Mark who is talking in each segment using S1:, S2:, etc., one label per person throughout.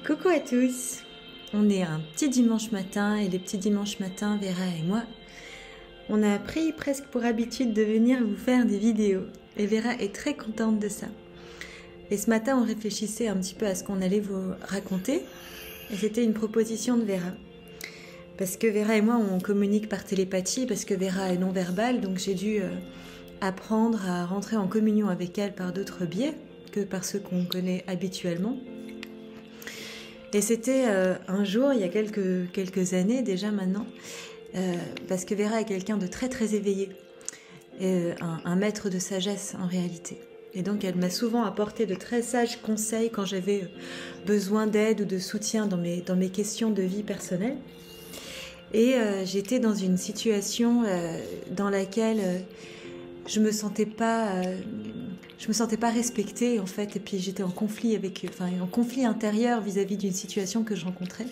S1: Coucou à tous, on est un petit dimanche matin et les petits dimanches matins, Vera et moi, on a pris presque pour habitude de venir vous faire des vidéos et Vera est très contente de ça. Et ce matin on réfléchissait un petit peu à ce qu'on allait vous raconter et c'était une proposition de Vera. Parce que Vera et moi on communique par télépathie, parce que Vera est non-verbale, donc j'ai dû apprendre à rentrer en communion avec elle par d'autres biais que par ceux qu'on connaît habituellement. Et c'était un jour, il y a quelques années déjà maintenant, parce que Vera est quelqu'un de très très éveillé, un maître de sagesse en réalité. Et donc elle m'a souvent apporté de très sages conseils quand j'avais besoin d'aide ou de soutien dans mes questions de vie personnelle. Et j'étais dans une situation dans laquelle je me sentais pas respectée en fait, et puis j'étais en conflit en conflit intérieur vis-à-vis d'une situation que je rencontrais.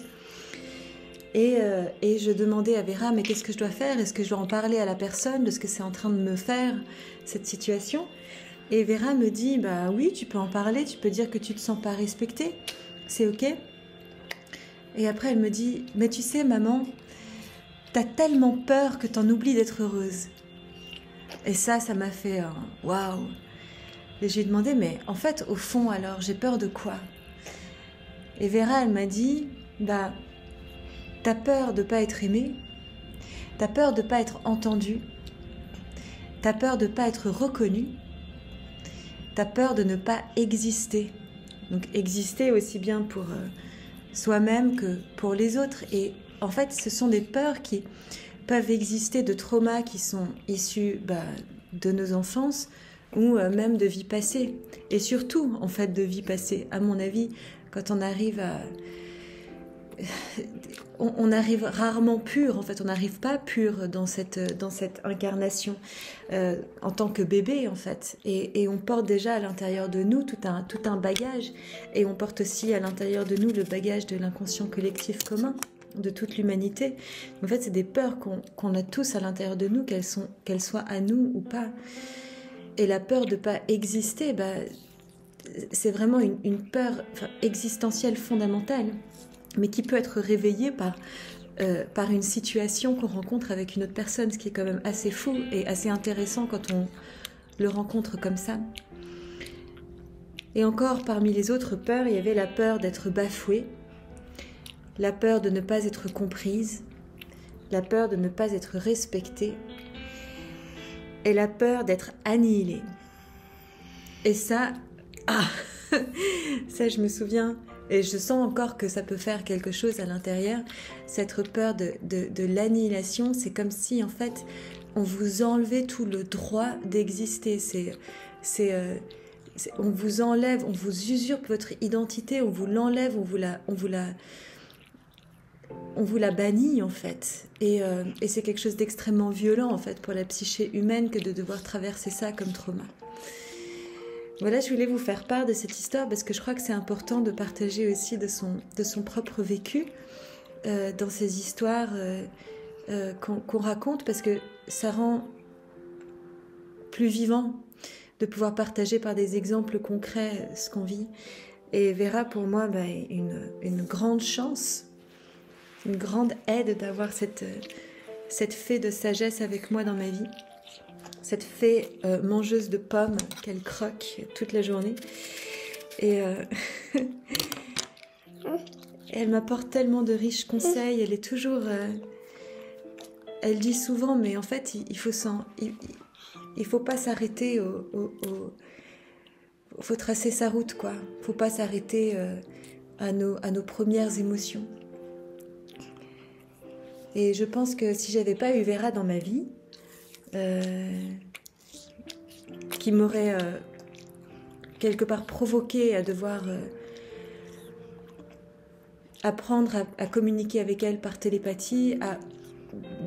S1: Et je demandais à Vera, mais qu'est-ce que je dois faire? Est-ce que je dois en parler à la personne de ce que c'est en train de me faire, cette situation? Et Vera me dit, bah oui, tu peux en parler, tu peux dire que tu te sens pas respectée, c'est ok. Et après elle me dit, mais tu sais maman, t'as tellement peur que t'en oublies d'être heureuse. Et ça m'a fait waouh. Et j'ai demandé, mais en fait, au fond, alors, j'ai peur de quoi? Et Vera, elle m'a dit, bah, t'as peur de pas être aimée, t'as peur de pas être entendue, t'as peur de pas être reconnue, t'as peur de ne pas exister. Donc, exister aussi bien pour soi-même que pour les autres. Et en fait, ce sont des peurs qui peuvent exister de traumas qui sont issus de nos enfances ou même de vies passées. Et surtout, en fait, de vies passées. À mon avis, quand on arrive à... on arrive rarement pur, en fait, on n'arrive pas pur dans cette incarnation en tant que bébé, en fait. Et on porte déjà à l'intérieur de nous tout un bagage. Et on porte aussi à l'intérieur de nous le bagage de l'inconscient collectif commun de toute l'humanité. En fait, c'est des peurs qu'on a tous à l'intérieur de nous, qu'elles soient à nous ou pas. Et la peur de ne pas exister, c'est vraiment une peur existentielle fondamentale, mais qui peut être réveillée par une situation qu'on rencontre avec une autre personne, ce qui est quand même assez fou et assez intéressant quand on le rencontre comme ça. Et encore, parmi les autres peurs, il y avait la peur d'être bafouée, la peur de ne pas être comprise, la peur de ne pas être respectée et la peur d'être annihilée. Et ça, ça je me souviens et je sens encore que ça peut faire quelque chose à l'intérieur. Cette peur de l'annihilation, c'est comme si en fait on vous enlevait tout le droit d'exister. On vous enlève, on vous usurpe votre identité, on vous l'enlève, on vous la bannit en fait, et c'est quelque chose d'extrêmement violent en fait pour la psyché humaine que de devoir traverser ça comme trauma. Voilà, je voulais vous faire part de cette histoire parce que je crois que c'est important de partager aussi de son propre vécu dans ces histoires qu'on raconte, parce que ça rend plus vivant de pouvoir partager par des exemples concrets ce qu'on vit. Et Vera pour moi est une grande chance, une grande aide d'avoir cette fée de sagesse avec moi dans ma vie. Cette fée mangeuse de pommes qu'elle croque toute la journée. Et elle m'apporte tellement de riches conseils. Elle est toujours... elle dit souvent, mais en fait, il faut pas s'arrêter faut tracer sa route, quoi. Faut pas s'arrêter à nos premières émotions. Et je pense que si j'avais pas eu Vera dans ma vie, qui m'aurait quelque part provoqué à devoir apprendre à communiquer avec elle par télépathie, à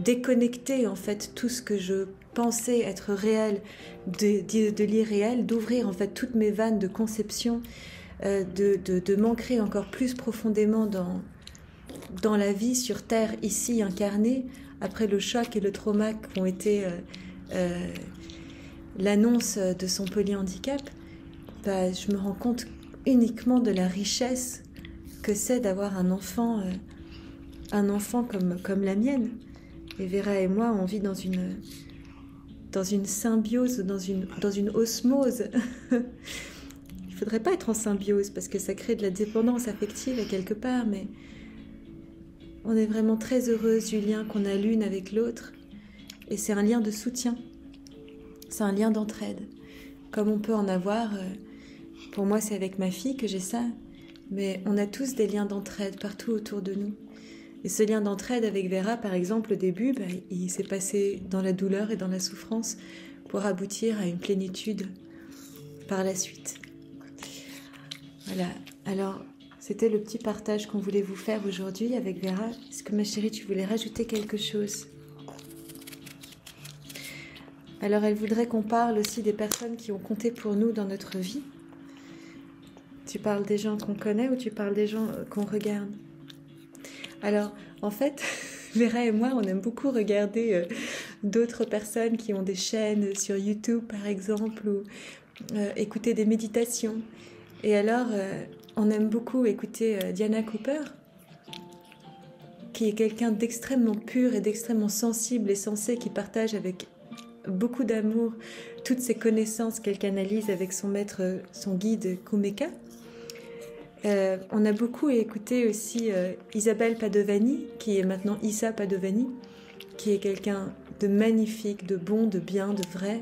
S1: déconnecter en fait tout ce que je pensais être réel de l'irréel, d'ouvrir en fait toutes mes vannes de conception, de m'ancrer encore plus profondément dans la vie sur Terre, ici incarnée, après le choc et le trauma qu'ont été l'annonce de son polyhandicap, je me rends compte uniquement de la richesse que c'est d'avoir un enfant comme la mienne. Et Vera et moi, on vit dans une symbiose, dans une osmose. Il faudrait pas être en symbiose parce que ça crée de la dépendance affective à quelque part, mais on est vraiment très heureuse du lien qu'on a l'une avec l'autre. Et c'est un lien de soutien, c'est un lien d'entraide. Comme on peut en avoir, pour moi c'est avec ma fille que j'ai ça, mais on a tous des liens d'entraide partout autour de nous. Et ce lien d'entraide avec Vera, par exemple, au début, il s'est passé dans la douleur et dans la souffrance pour aboutir à une plénitude par la suite. Voilà, alors c'était le petit partage qu'on voulait vous faire aujourd'hui avec Vera. Est-ce que ma chérie, tu voulais rajouter quelque chose ? Alors elle voudrait qu'on parle aussi des personnes qui ont compté pour nous dans notre vie. Tu parles des gens qu'on connaît ou tu parles des gens qu'on regarde ? Alors, en fait, Vera et moi, on aime beaucoup regarder d'autres personnes qui ont des chaînes sur YouTube, par exemple, ou écouter des méditations. Et alors, on aime beaucoup écouter Diana Cooper, qui est quelqu'un d'extrêmement pur et d'extrêmement sensible et sensé, qui partage avec beaucoup d'amour toutes ses connaissances qu'elle canalise avec son maître, son guide Kumeka. On a beaucoup écouté aussi Isabelle Padovani, qui est maintenant Issa Padovani, qui est quelqu'un de magnifique, de bon, de bien, de vrai,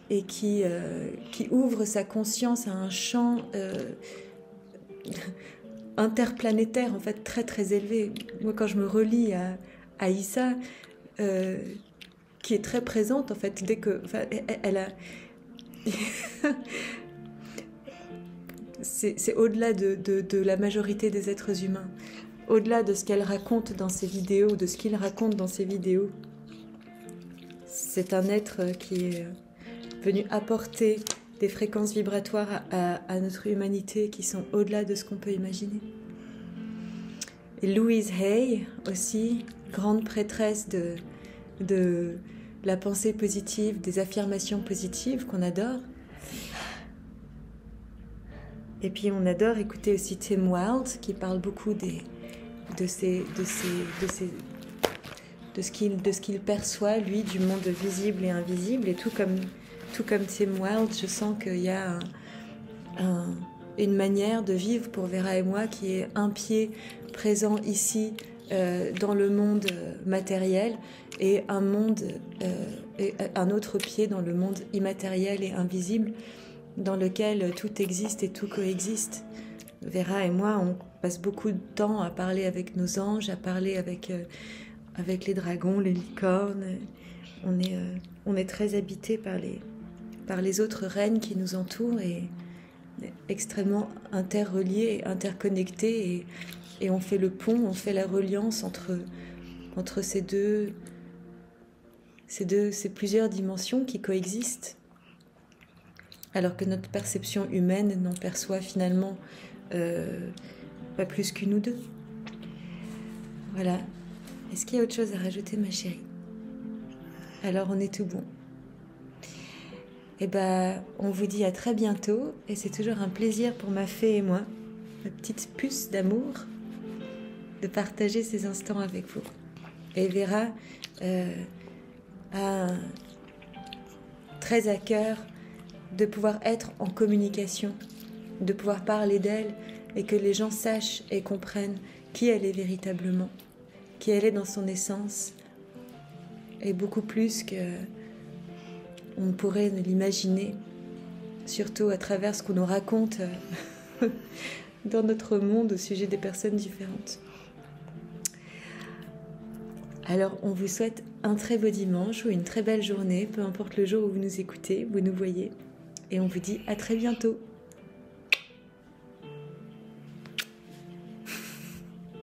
S1: et qui ouvre sa conscience à un champ interplanétaire, en fait, très très élevé. Moi, quand je me relie à Issa, qui est très présente, en fait, dès que... Enfin, elle a... c'est au-delà de la majorité des êtres humains, au-delà de ce qu'elle raconte dans ses vidéos, de ce qu'il raconte dans ses vidéos. C'est un être qui est venu apporter des fréquences vibratoires à notre humanité qui sont au-delà de ce qu'on peut imaginer. Et Louise Hay aussi, grande prêtresse de la pensée positive, des affirmations positives qu'on adore. Et puis on adore écouter aussi Tim Wilde qui parle beaucoup de ce qu'il perçoit lui du monde visible et invisible. Et tout comme Tim Wilde, je sens qu'il y a une manière de vivre pour Vera et moi qui est un pied présent ici dans le monde matériel et un autre pied dans le monde immatériel et invisible, dans lequel tout existe et tout coexiste. Vera et moi, on passe beaucoup de temps à parler avec nos anges, à parler avec les dragons, les licornes. On est très habités par les autres reines qui nous entourent et extrêmement interreliés, interconnectés, et on fait le pont, on fait la reliance entre ces plusieurs dimensions qui coexistent. Alors que notre perception humaine n'en perçoit finalement pas plus qu'une ou deux. Voilà. Est-ce qu'il y a autre chose à rajouter, ma chérie ? Alors on est tout bon. Eh ben, on vous dit à très bientôt, et c'est toujours un plaisir pour ma fée et moi, ma petite puce d'amour, de partager ces instants avec vous. Et Vera a très à cœur de pouvoir être en communication, de pouvoir parler d'elle et que les gens sachent et comprennent qui elle est véritablement, qui elle est dans son essence, et beaucoup plus que on pourrait ne l'imaginer, surtout à travers ce qu'on nous raconte dans notre monde au sujet des personnes différentes. Alors, on vous souhaite un très beau dimanche ou une très belle journée, peu importe le jour où vous nous écoutez, vous nous voyez. Et on vous dit à très bientôt.